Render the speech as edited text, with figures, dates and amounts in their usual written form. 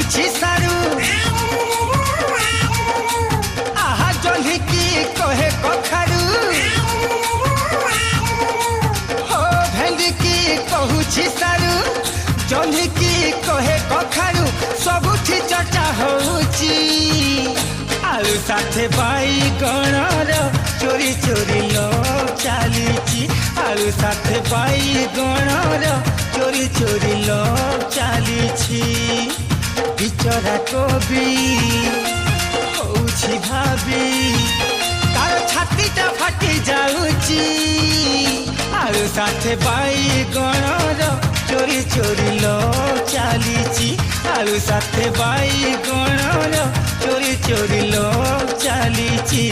कहुछि सारू आहा जन्ही की कहे कखारू हो भेंडी की कहुछि सारू जन्ही की कहे कखारू सबुठी चर्चा होउची आलू साथे बाईगणर चोरी चोरी लोग चलीची आलू साथे बाईगणर चोरी चोरी लोग चलीची बिचरा कोबी होउछि भाभी तार छातीटा फाटी जाउची आलू साथे बाईगणर चोरी चोरी लोग चलीची आलू साथे बाईगणर चोरी चोरी लोग चलीची।